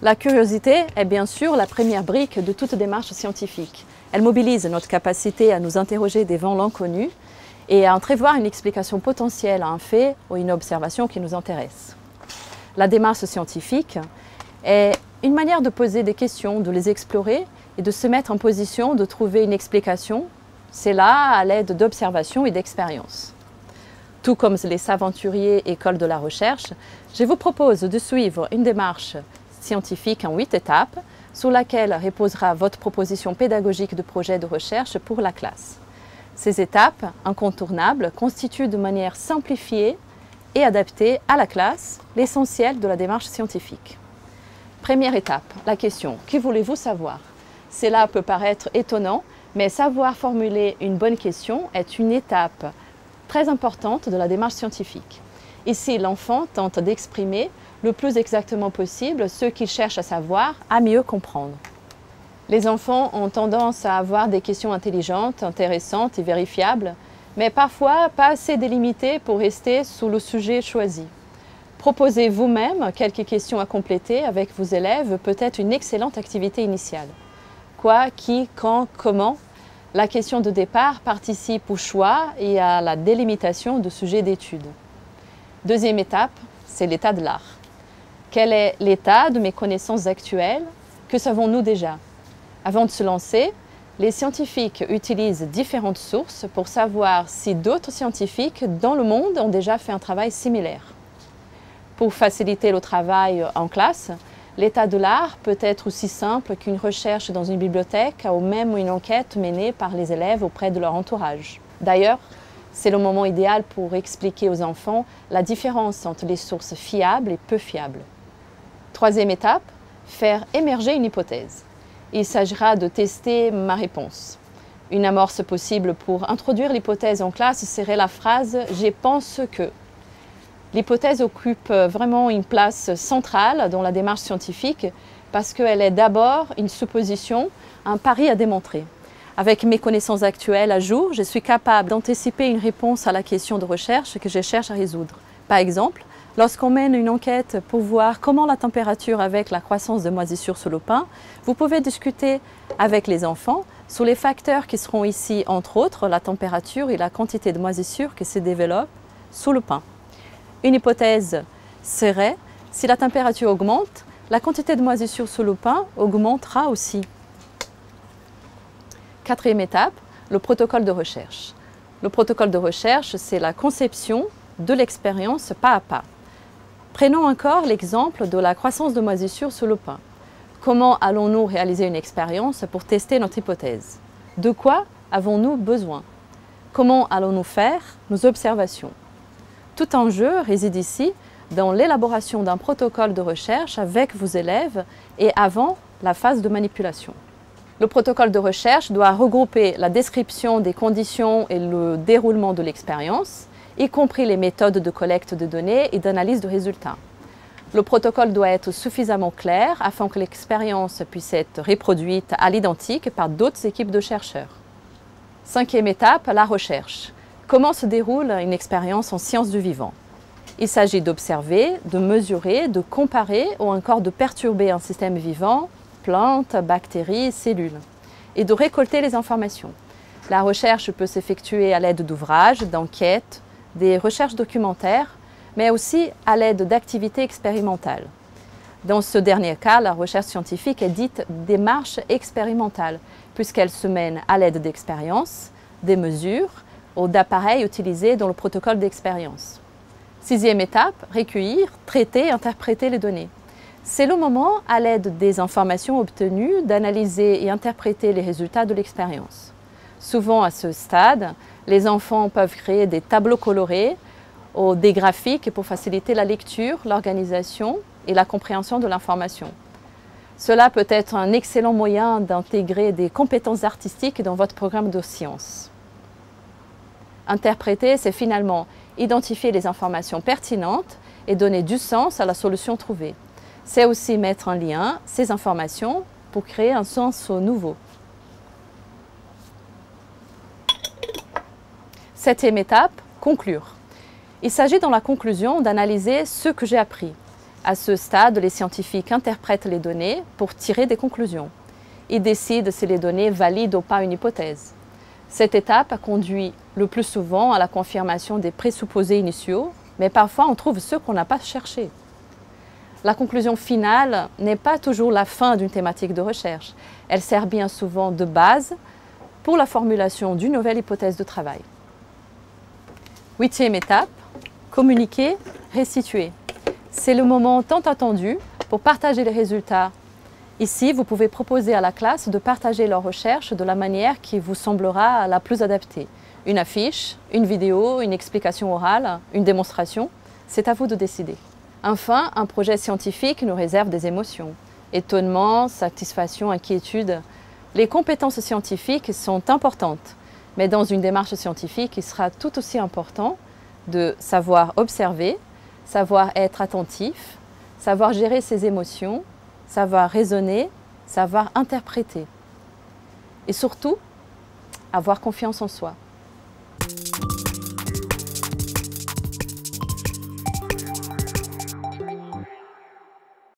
La curiosité est bien sûr la première brique de toute démarche scientifique. Elle mobilise notre capacité à nous interroger devant l'inconnu et à entrevoir une explication potentielle à un fait ou une observation qui nous intéresse. La démarche scientifique est une manière de poser des questions, de les explorer et de se mettre en position de trouver une explication. C'est là à l'aide d'observations et d'expériences. Tout comme les s'aventuriers écoles de la recherche, je vous propose de suivre une démarche scientifique en 8 étapes sur laquelle reposera votre proposition pédagogique de projet de recherche pour la classe. Ces étapes incontournables constituent de manière simplifiée et adaptée à la classe l'essentiel de la démarche scientifique. Première étape, la question « Que voulez-vous savoir ?» Cela peut paraître étonnant, mais savoir formuler une bonne question est une étape très importante de la démarche scientifique. Ici, l'enfant tente d'exprimer le plus exactement possible ce qu'il cherche à savoir, à mieux comprendre. Les enfants ont tendance à avoir des questions intelligentes, intéressantes et vérifiables, mais parfois pas assez délimitées pour rester sous le sujet choisi. Proposer vous-même quelques questions à compléter avec vos élèves peut être une excellente activité initiale. Quoi, qui, quand, comment? La question de départ participe au choix et à la délimitation de sujets d'étude. Deuxième étape, c'est l'état de l'art. Quel est l'état de mes connaissances actuelles? Que savons-nous déjà? Avant de se lancer, les scientifiques utilisent différentes sources pour savoir si d'autres scientifiques dans le monde ont déjà fait un travail similaire. Pour faciliter le travail en classe, l'état de l'art peut être aussi simple qu'une recherche dans une bibliothèque ou même une enquête menée par les élèves auprès de leur entourage. D'ailleurs, c'est le moment idéal pour expliquer aux enfants la différence entre les sources fiables et peu fiables. Troisième étape, faire émerger une hypothèse. Il s'agira de tester ma réponse. Une amorce possible pour introduire l'hypothèse en classe serait la phrase « je pense que ». L'hypothèse occupe vraiment une place centrale dans la démarche scientifique parce qu'elle est d'abord une supposition, un pari à démontrer. Avec mes connaissances actuelles à jour, je suis capable d'anticiper une réponse à la question de recherche que je cherche à résoudre. Par exemple, lorsqu'on mène une enquête pour voir comment la température avec la croissance de moisissures sur le pain, vous pouvez discuter avec les enfants sur les facteurs qui seront ici, entre autres, la température et la quantité de moisissures qui se développent sous le pain. Une hypothèse serait, si la température augmente, la quantité de moisissures sous le pain augmentera aussi. Quatrième étape, le protocole de recherche. Le protocole de recherche, c'est la conception de l'expérience pas à pas. Prenons encore l'exemple de la croissance de moisissures sous le pain. Comment allons-nous réaliser une expérience pour tester notre hypothèse? De quoi avons-nous besoin? Comment allons-nous faire nos observations? Tout enjeu réside ici dans l'élaboration d'un protocole de recherche avec vos élèves et avant la phase de manipulation. Le protocole de recherche doit regrouper la description des conditions et le déroulement de l'expérience, y compris les méthodes de collecte de données et d'analyse de résultats. Le protocole doit être suffisamment clair afin que l'expérience puisse être reproduite à l'identique par d'autres équipes de chercheurs. Cinquième étape, la recherche. Comment se déroule une expérience en sciences du vivant? Il s'agit d'observer, de mesurer, de comparer ou encore de perturber un système vivant, plantes, bactéries, cellules, et de récolter les informations. La recherche peut s'effectuer à l'aide d'ouvrages, d'enquêtes, des recherches documentaires, mais aussi à l'aide d'activités expérimentales. Dans ce dernier cas, la recherche scientifique est dite démarche expérimentale, puisqu'elle se mène à l'aide d'expériences, des mesures, ou d'appareils utilisés dans le protocole d'expérience. Sixième étape, recueillir, traiter, interpréter les données. C'est le moment, à l'aide des informations obtenues, d'analyser et interpréter les résultats de l'expérience. Souvent à ce stade, les enfants peuvent créer des tableaux colorés ou des graphiques pour faciliter la lecture, l'organisation et la compréhension de l'information. Cela peut être un excellent moyen d'intégrer des compétences artistiques dans votre programme de sciences. Interpréter, c'est finalement identifier les informations pertinentes et donner du sens à la solution trouvée. C'est aussi mettre en lien ces informations pour créer un sens nouveau. Septième étape, conclure. Il s'agit dans la conclusion d'analyser ce que j'ai appris. À ce stade, les scientifiques interprètent les données pour tirer des conclusions. Ils décident si les données valident ou pas une hypothèse. Cette étape conduit le plus souvent à la confirmation des présupposés initiaux, mais parfois on trouve ceux qu'on n'a pas cherchés. La conclusion finale n'est pas toujours la fin d'une thématique de recherche. Elle sert bien souvent de base pour la formulation d'une nouvelle hypothèse de travail. 8e étape, communiquer, restituer. C'est le moment tant attendu pour partager les résultats. Ici, vous pouvez proposer à la classe de partager leurs recherches de la manière qui vous semblera la plus adaptée. Une affiche, une vidéo, une explication orale, une démonstration, c'est à vous de décider. Enfin, un projet scientifique nous réserve des émotions. Étonnement, satisfaction, inquiétude. Les compétences scientifiques sont importantes, mais dans une démarche scientifique, il sera tout aussi important de savoir observer, savoir être attentif, savoir gérer ses émotions, savoir raisonner, savoir interpréter. Et surtout, avoir confiance en soi.